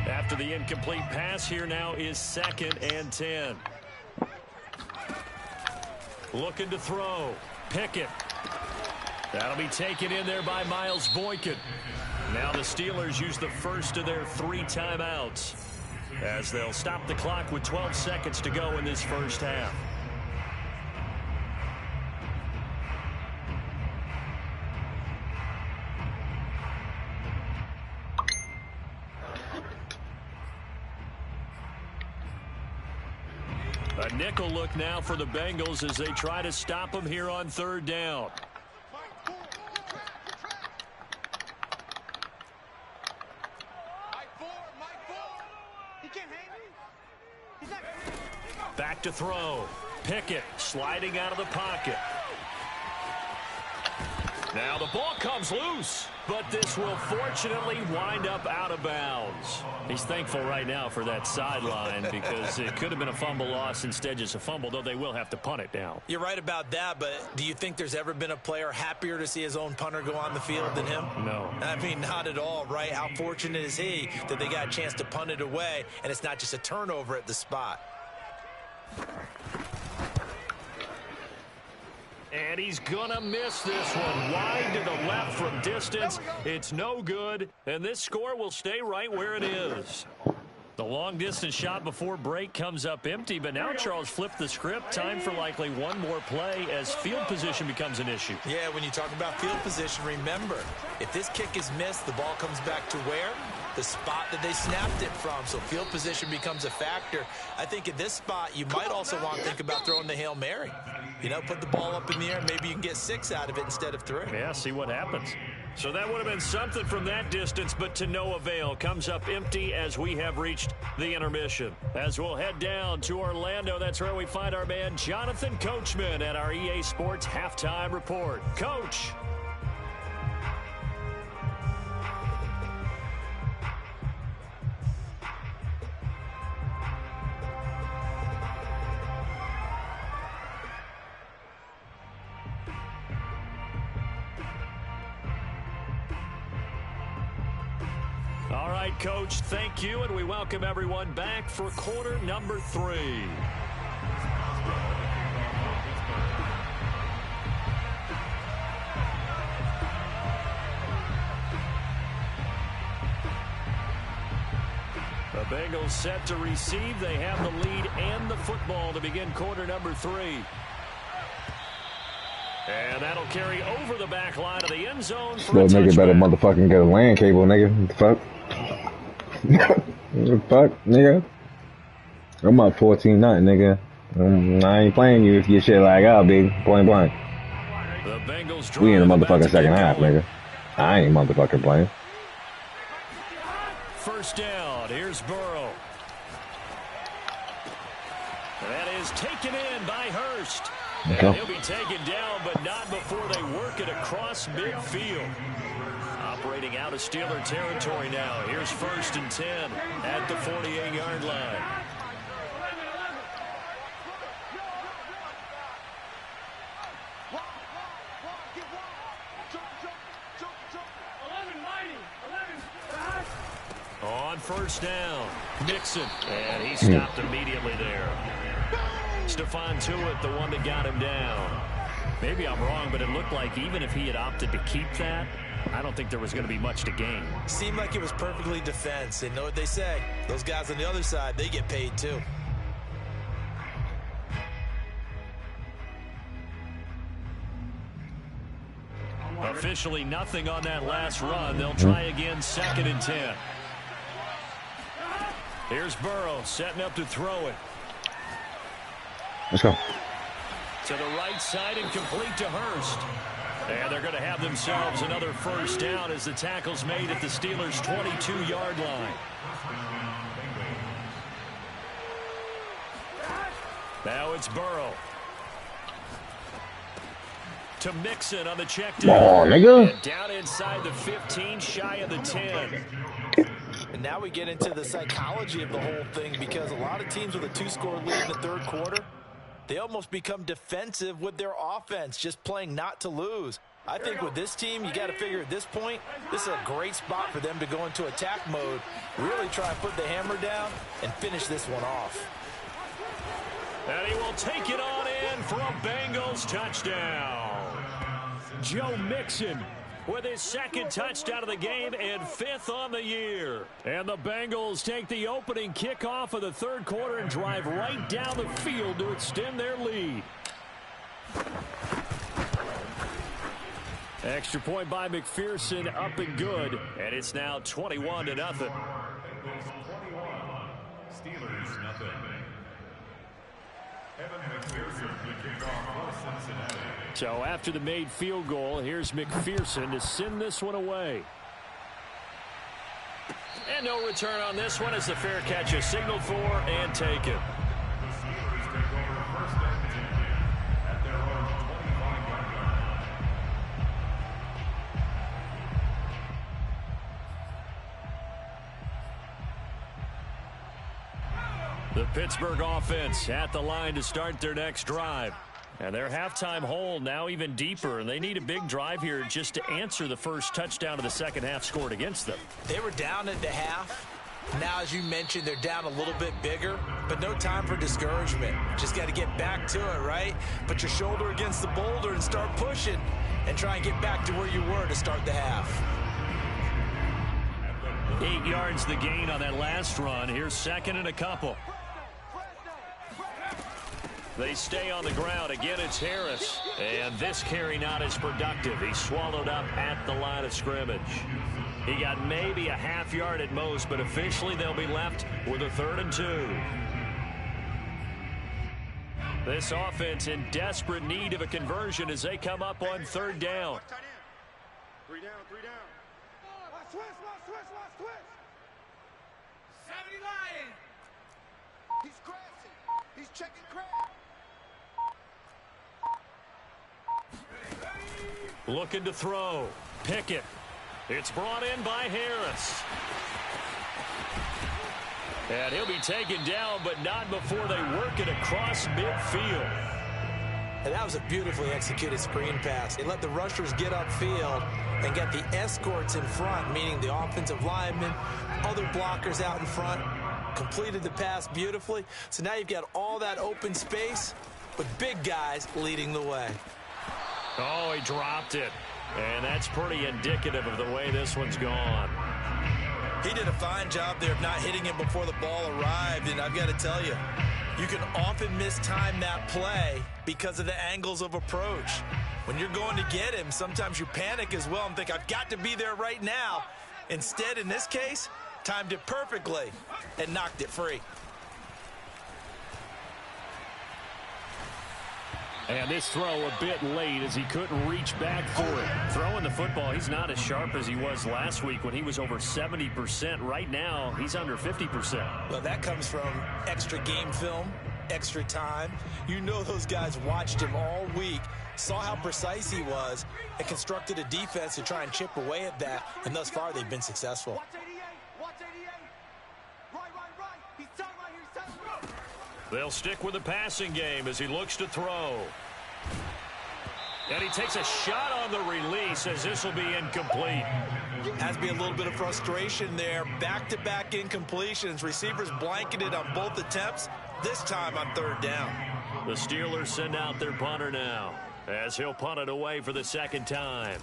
After the incomplete pass, here now is 2nd and 10. Looking to throw. Pickett. That'll be taken in there by Miles Boykin. Now the Steelers use the first of their 3 timeouts as they'll stop the clock with 12 seconds to go in this first half. A nickel look now for the Bengals as they try to stop them here on 3rd down. Back to throw. Pickett sliding out of the pocket. Now the ball comes loose, but this will fortunately wind up out of bounds. He's thankful right now for that sideline because it could have been a fumble loss, instead just a fumble, though they will have to punt it now. You're right about that, but do you think there's ever been a player happier to see his own punter go on the field than him? No. I mean, not at all, right? How fortunate is he that they got a chance to punt it away, and it's not just a turnover at the spot. And he's going to miss this one. Wide to the left from distance. It's no good. And this score will stay right where it is. The long-distance shot before break comes up empty. But now Charles flipped the script. Time for likely one more play as field position becomes an issue. Yeah, when you talk about field position, remember, if this kick is missed, the ball comes back to where? The spot that they snapped it from. So field position becomes a factor. I think at this spot, you might also want to think about throwing the Hail Mary. You know, put the ball up in the air. Maybe you can get 6 out of it instead of 3. Yeah, see what happens. So that would have been something from that distance, but to no avail. Comes up empty as we have reached the intermission. As we'll head down to Orlando, that's where we find our man Jonathan Coachman at our EA Sports Halftime Report. Coach. All right, Coach, thank you, and we welcome everyone back for quarter number 3. The Bengals set to receive. They have the lead and the football to begin quarter number 3. And that'll carry over the back line of the end zone for a touchback. Nigga better motherfucking get a LAN cable, nigga. What the fuck? What the fuck, nigga? I'm up 14-0, nigga. I ain't playing you if your shit like out, big. Point blank. The Bengals we in the motherfucking second half, nigga. I ain't motherfucking playing. First down. Here's Burrow. That is taken in by Hurst. And he'll be taken down, but not before they work it across midfield. Operating out of Steeler territory now. Here's 1st and 10 at the 48-yard line. On first down, Mixon, and he stopped immediately there. Stephon Tuitt, the one that got him down. Maybe I'm wrong, but it looked like even if he had opted to keep that, I don't think there was going to be much to gain. Seemed like it was perfectly defense. And know what they say? Those guys on the other side, they get paid too. Officially nothing on that last run. They'll try again, 2nd and 10. Here's Burrow setting up to throw it. Let's go. To the right side and complete to Hurst. And they're going to have themselves another first down as the tackle's made at the Steelers' 22-yard line. Now it's Burrow. To Mixon on the check down. Oh, nigga. And down inside the 15, shy of the 10. And now we get into the psychology of the whole thing, because a lot of teams with a 2-score lead in the 3rd quarter, they almost become defensive with their offense, just playing not to lose. I think with this team, you got to figure at this point, this is a great spot for them to go into attack mode, really try and put the hammer down and finish this one off. And he will take it on in for a Bengals touchdown. Joe Mixon with his second touchdown of the game and 5th on the year. And the Bengals take the opening kickoff of the third quarter and drive right down the field to extend their lead. Extra point by McPherson, up and good. And it's now 21-0. Steelers 0. Evan McPherson to kick off for Cincinnati. So after the made field goal, here's McPherson to send this one away. And no return on this one as the fair catch is signaled for and taken. The Steelers take over first and 10 at their own 25-yard line. The Pittsburgh offense at the line to start their next drive. And their halftime hole now even deeper, and they need a big drive here just to answer the first touchdown of the second half scored against them. They were down at the half. Now, as you mentioned, they're down a little bit bigger, but no time for discouragement. Just got to get back to it, right? Put your shoulder against the boulder and start pushing and try and get back to where you were to start the half. 8 yards the gain on that last run. Here's second and a couple. They stay on the ground. Again, it's Harris. And this carry not as productive. He's swallowed up at the line of scrimmage. He got maybe a half yard at most, but officially they'll be left with a 3rd and 2. This offense in desperate need of a conversion as they come up on 3rd down. 3 down, 3 down. Watch twist. 70 Lion. He's crashing. He's checking crash. Looking to throw. Pickett. It's brought in by Harris. And he'll be taken down, but not before they work it across midfield. And that was a beautifully executed screen pass. They let the rushers get upfield and get the escorts in front, meaning the offensive linemen, other blockers out in front, completed the pass beautifully. So now you've got all that open space with big guys leading the way. Oh, he dropped it. And that's pretty indicative of the way this one's gone. He did a fine job there of not hitting him before the ball arrived, and I've got to tell you, you can often mistime that play because of the angles of approach. When you're going to get him, sometimes you panic as well and think, I've got to be there right now. Instead, in this case, timed it perfectly and knocked it free. And this throw a bit late as he couldn't reach back for it. Throwing the football, he's not as sharp as he was last week when he was over 70%. Right now, he's under 50%. Well, that comes from extra game film, extra time. You know those guys watched him all week, saw how precise he was, and constructed a defense to try and chip away at that. And thus far, they've been successful. Watch 88. Watch 88. Right. He's tight right here. He's tight. They'll stick with the passing game as he looks to throw. And he takes a shot on the release as this will be incomplete. Has to be a little bit of frustration there. Back-to-back incompletions. Receivers blanketed on both attempts, this time on 3rd down. The Steelers send out their punter now as he'll punt it away for the second time.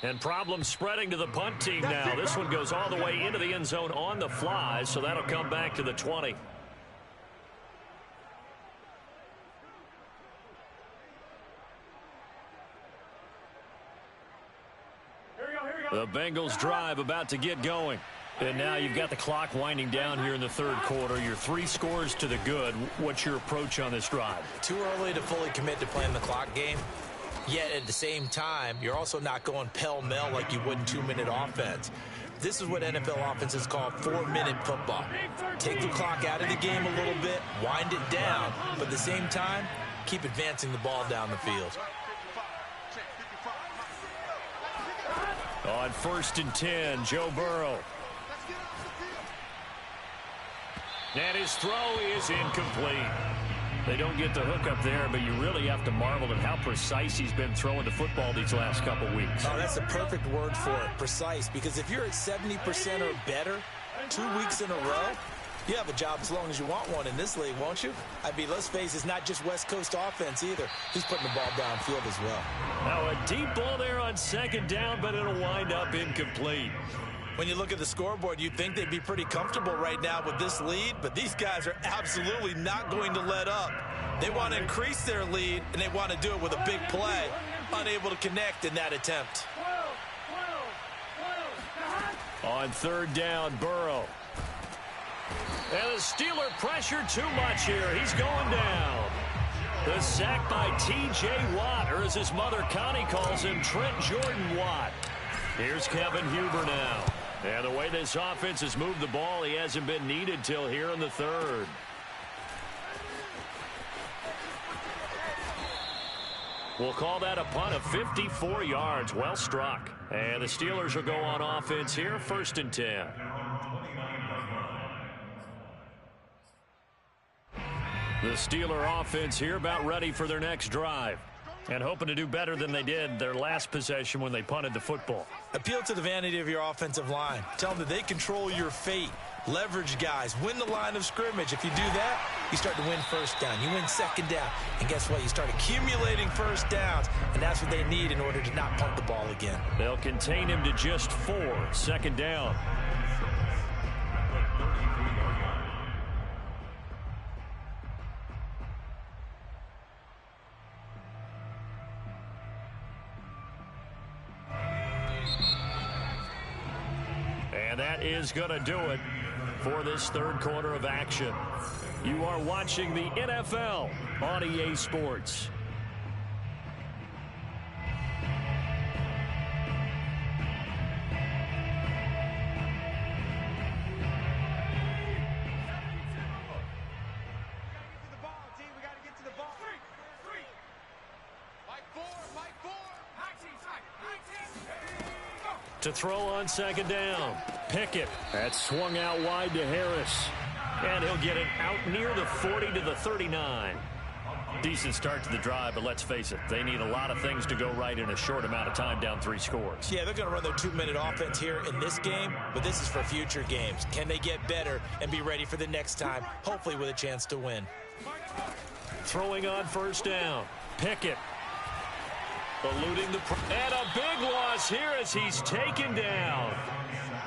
And problems spreading to the punt team now. This one goes all the way into the end zone on the fly, so that'll come back to the 20. The Bengals drive about to get going. And now you've got the clock winding down here in the 3rd quarter. Your 3 scores to the good. What's your approach on this drive? Too early to fully commit to playing the clock game. Yet at the same time, you're also not going pell-mell like you would in 2-minute offense. This is what NFL offenses call 4-minute football. Take the clock out of the game a little bit, wind it down, but at the same time, keep advancing the ball down the field. On 1st and 10, Joe Burrow. And his throw is incomplete. They don't get the hook up there, but you really have to marvel at how precise he's been throwing the football these last couple weeks. Oh, that's the perfect word for it, precise, because if you're at 70% or better 2 weeks in a row, you have a job as long as you want one in this league, won't you? I mean, let's face it, it's not just West Coast offense either. He's putting the ball downfield as well. Now a deep ball there on second down, but it'll wind up incomplete. When you look at the scoreboard, you'd think they'd be pretty comfortable right now with this lead, but these guys are absolutely not going to let up. They want to increase their lead, and they want to do it with a big play. Unable to connect in that attempt. On third down, Burrow. And the Steeler pressure too much here. He's going down. The sack by T.J. Watt, or as his mother Connie calls him, Trent Jordan Watt. Here's Kevin Huber now. And the way this offense has moved the ball, he hasn't been needed till here in the third. We'll call that a punt of 54 yards. Well struck. And the Steelers will go on offense here, 1st and 10. The Steeler offense here about ready for their next drive. And hoping to do better than they did their last possession when they punted the football. Appeal to the vanity of your offensive line. Tell them that they control your fate. Leverage guys. Win the line of scrimmage. If you do that, you start to win first down. You win second down. And guess what? You start accumulating first downs. And that's what they need in order to not punt the ball again. They'll contain him to just 4. 2nd down. And that is going to do it for this third quarter of action. You are watching the NFL on EA Sports. To throw on second down. Pickett. That swung out wide to Harris. And he'll get it out near the 40 to the 39. Decent start to the drive, but let's face it, they need a lot of things to go right in a short amount of time, down 3 scores. Yeah, they're going to run their 2-minute offense here in this game, but this is for future games. Can they get better and be ready for the next time, hopefully with a chance to win? Throwing on first down. Pickett. Eluding the... And a big loss here as he's taken down.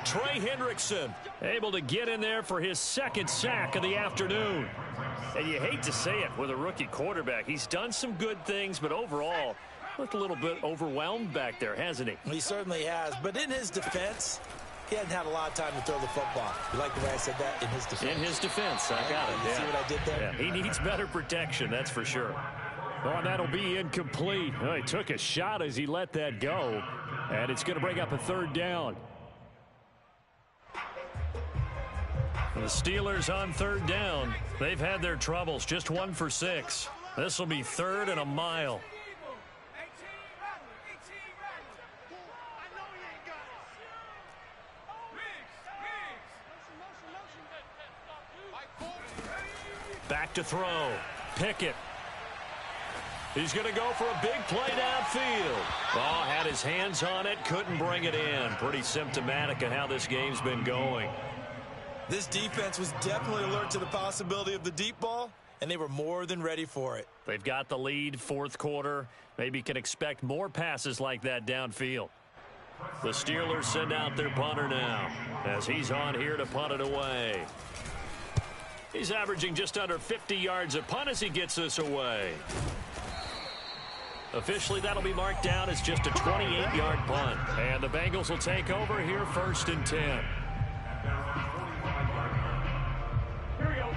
Trey Hendrickson able to get in there for his 2nd sack of the afternoon. And you hate to say it with a rookie quarterback. He's done some good things, but overall, looked a little bit overwhelmed back there, hasn't he? He certainly has. But in his defense, he hasn't had a lot of time to throw the football. You like the way I said that? In his defense. In his defense. I got it. You see what I did there? Yeah, he needs better protection, that's for sure. Oh, and that'll be incomplete. Oh, he took a shot as he let that go. And it's going to bring up a 3rd down. The Steelers on 3rd down. They've had their troubles. Just 1 for 6. This will be 3rd and a mile. Back to throw. Pickett. He's going to go for a big play downfield. Oh, had his hands on it, couldn't bring it in. Pretty symptomatic of how this game's been going. This defense was definitely alert to the possibility of the deep ball, and they were more than ready for it. They've got the lead, 4th quarter. Maybe can expect more passes like that downfield. The Steelers send out their punter now as he's on here to punt it away. He's averaging just under 50 yards a punt as he gets this away. Officially, that'll be marked down as just a 28-yard punt. And the Bengals will take over here, 1st and 10.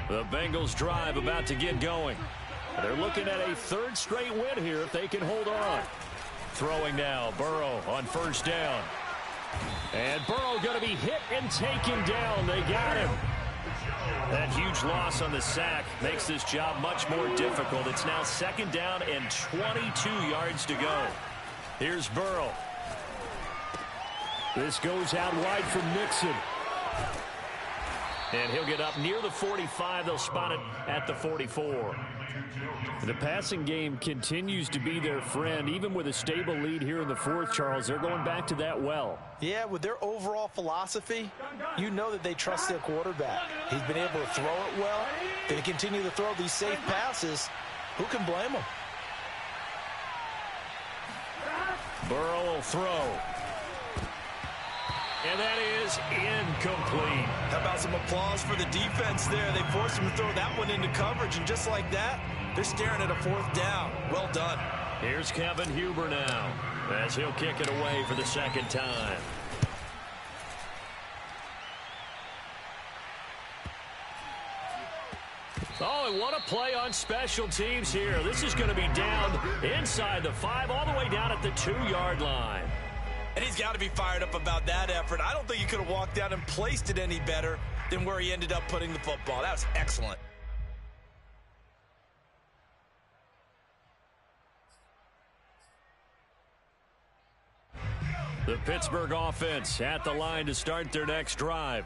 The Bengals drive about to get going. They're looking at a 3rd straight win here if they can hold on. Throwing now, Burrow on 1st down. And Burrow going to be hit and taken down. They got him. That huge loss on the sack makes this job much more difficult. It's now 2nd down and 22 yards to go. Here's Burrow. This goes out wide from Nixon. And he'll get up near the 45. They'll spot it at the 44. The passing game continues to be their friend. Even with a stable lead here in the fourth, Charles, they're going back to that well. Yeah, with their overall philosophy, you know that they trust their quarterback. He's been able to throw it well. They continue to throw these safe passes. Who can blame them? Burrow will throw. And that is incomplete. How about some applause for the defense there? They forced him to throw that one into coverage, and just like that, they're staring at a fourth down. Well done. Here's Kevin Huber now, as he'll kick it away for the second time. Oh, and what a play on special teams here. This is going to be down inside the 5, all the way down at the 2-yard line. And he's got to be fired up about that effort. I don't think he could have walked down and placed it any better than where he ended up putting the football. That was excellent. The Pittsburgh offense at the line to start their next drive.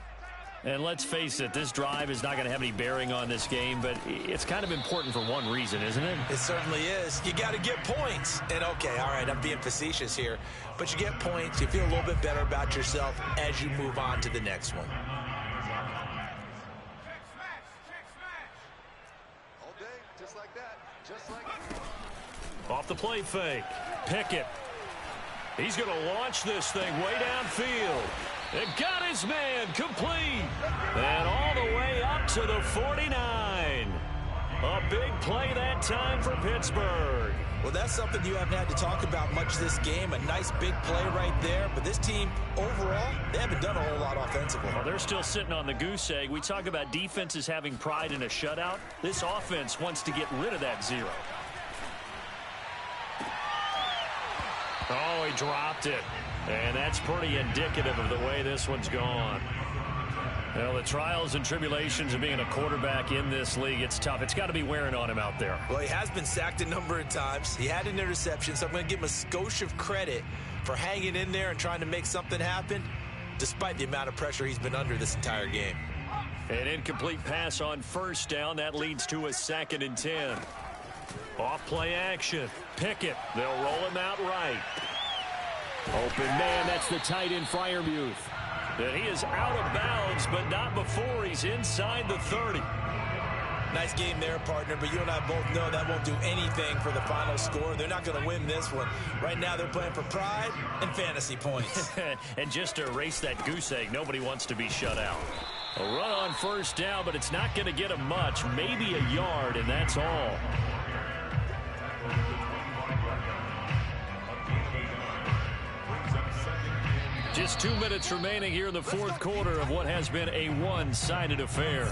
And let's face it, this drive is not going to have any bearing on this game, but it's kind of important for one reason, isn't it? It certainly is. You got to get points. And, okay, all right, I'm being facetious here, but you get points. You feel a little bit better about yourself as you move on to the next one. All day, just like that. Just like Off the play fake. Pickett. He's going to launch this thing way downfield. And got his man complete. And all the way up to the 49. A big play that time for Pittsburgh. Well, that's something you haven't had to talk about much this game. A nice big play right there. But this team, overall, they haven't done a whole lot offensively. Well, they're still sitting on the goose egg. We talk about defenses having pride in a shutout. This offense wants to get rid of that 0. Oh, he dropped it. And that's pretty indicative of the way this one's gone. Well, the trials and tribulations of being a quarterback in this league, it's tough. It's got to be wearing on him out there. Well, he has been sacked a number of times. He had an interception, so I'm going to give him a skosh of credit for hanging in there and trying to make something happen, despite the amount of pressure he's been under this entire game. An incomplete pass on first down. That leads to a 2nd and 10. Off play action. Pickett. They'll roll him out right. Open man, that's the tight end Freiermuth. And he is out of bounds, but not before he's inside the 30. Nice game there, partner, but you and I both know that won't do anything for the final score. They're not going to win this one. Right now they're playing for pride and fantasy points. And just to erase that goose egg, nobody wants to be shut out. A run on first down, but it's not going to get him much, maybe a yard, and that's all. Just 2 minutes remaining here in the fourth quarter of what has been a one-sided affair.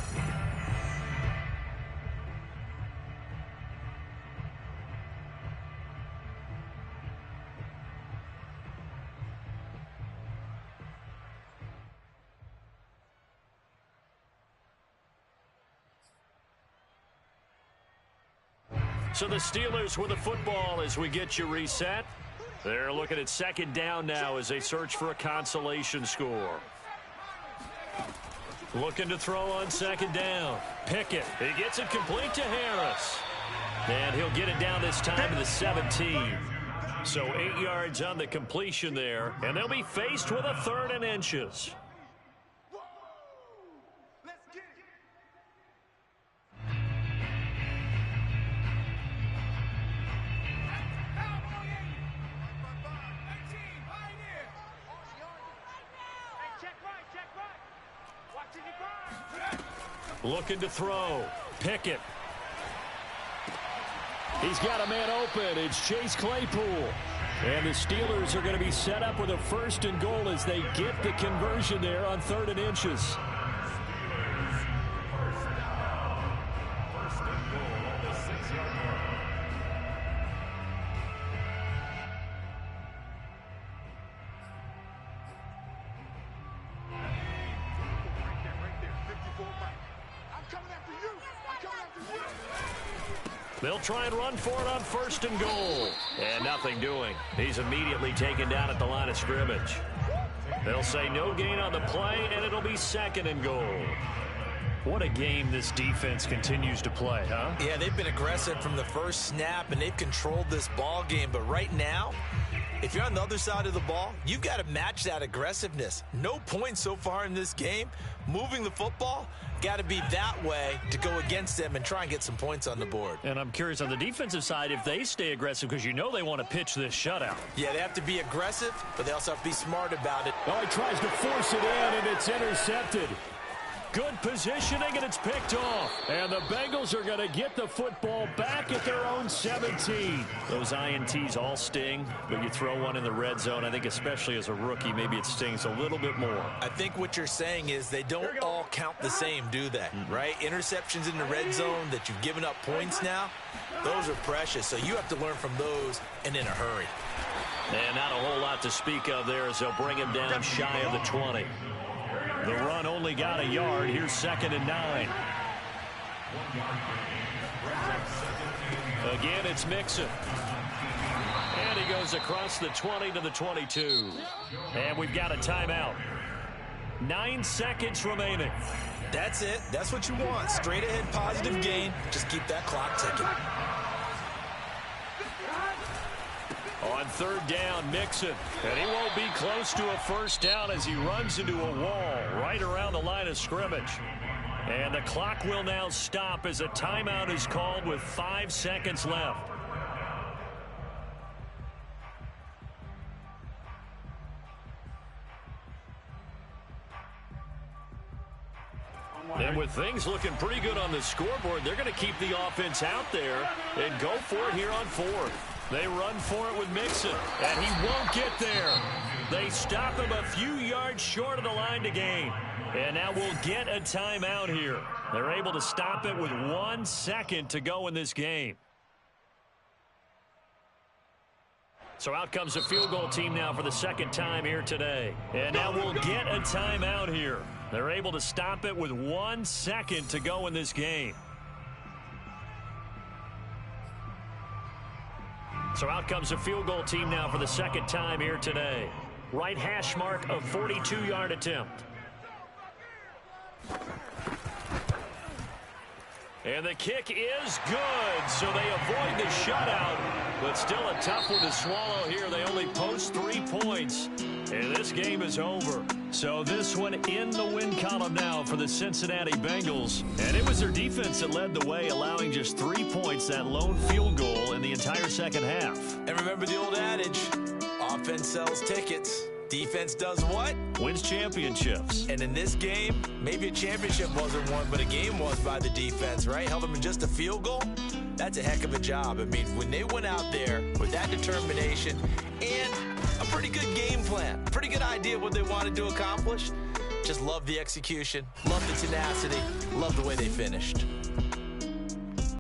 So the Steelers with the football as we get you reset. They're looking at 2nd down now as they search for a consolation score. Looking to throw on 2nd down. Pickett. He gets it complete to Harris. And he'll get it down this time to the 17. So 8 yards on the completion there. And they'll be faced with a 3rd and inches. Looking to throw. Pickett. He's got a man open. It's Chase Claypool. And the Steelers are going to be set up with a 1st and goal as they get the conversion there on 3rd and inches. They'll try and run for it on 1st and goal. And nothing doing. He's immediately taken down at the line of scrimmage. They'll say no gain on the play, and it'll be 2nd and goal. What a game this defense continues to play, huh? Yeah, they've been aggressive from the first snap, and they've controlled this ball game. But right now, if you're on the other side of the ball, you've got to match that aggressiveness. No points so far in this game. Moving the football, got to be that way to go against them and try and get some points on the board. And I'm curious on the defensive side if they stay aggressive, because you know they want to pitch this shutout. Yeah, they have to be aggressive, but they also have to be smart about it. Oh, he tries to force it in, and it's intercepted. Good positioning, and it's picked off. And the Bengals are going to get the football back at their own 17. Those INTs all sting, but you throw one in the red zone, I think especially as a rookie, maybe it stings a little bit more. I think what you're saying is they don't all count the same, do they? Right? Interceptions in the red zone that you've given up points now, those are precious. So you have to learn from those and in a hurry. And not a whole lot to speak of there as they'll bring him down shy of the 20. The run only got a yard. Here's 2nd and 9. Again, it's Mixon. And he goes across the 20 to the 22. And we've got a timeout. 9 seconds remaining. That's it. That's what you want. Straight ahead positive gain. Just keep that clock ticking. On 3rd down, Mixon. And he won't be close to a first down as he runs into a wall right around the line of scrimmage. And the clock will now stop as a timeout is called with 5 seconds left. And with things looking pretty good on the scoreboard, they're going to keep the offense out there and go for it here on 4th. They run for it with Mixon, and he won't get there. They stop him a few yards short of the line to gain. And now we'll get a timeout here. They're able to stop it with 1 second to go in this game. So out comes the field goal team now for the 2nd time here today. And now we'll get a timeout here. They're able to stop it with 1 second to go in this game. So out comes the field goal team now for the 2nd time here today. Right hash mark of 42-yard attempt. And the kick is good, so they avoid the shutout, but still a tough one to swallow here. They only post 3 points, and this game is over. So this one in the win column now for the Cincinnati Bengals. And it was their defense that led the way, allowing just 3 points, that lone field goal in the entire second half. And remember the old adage, offense sells tickets. Defense does what? Wins championships. And in this game, maybe a championship wasn't won, but a game was by the defense, right? Held them in just a field goal. That's a heck of a job. I mean, when they went out there with that determination and a pretty good game plan, pretty good idea what they wanted to accomplish, just love the execution, love the tenacity, love the way they finished.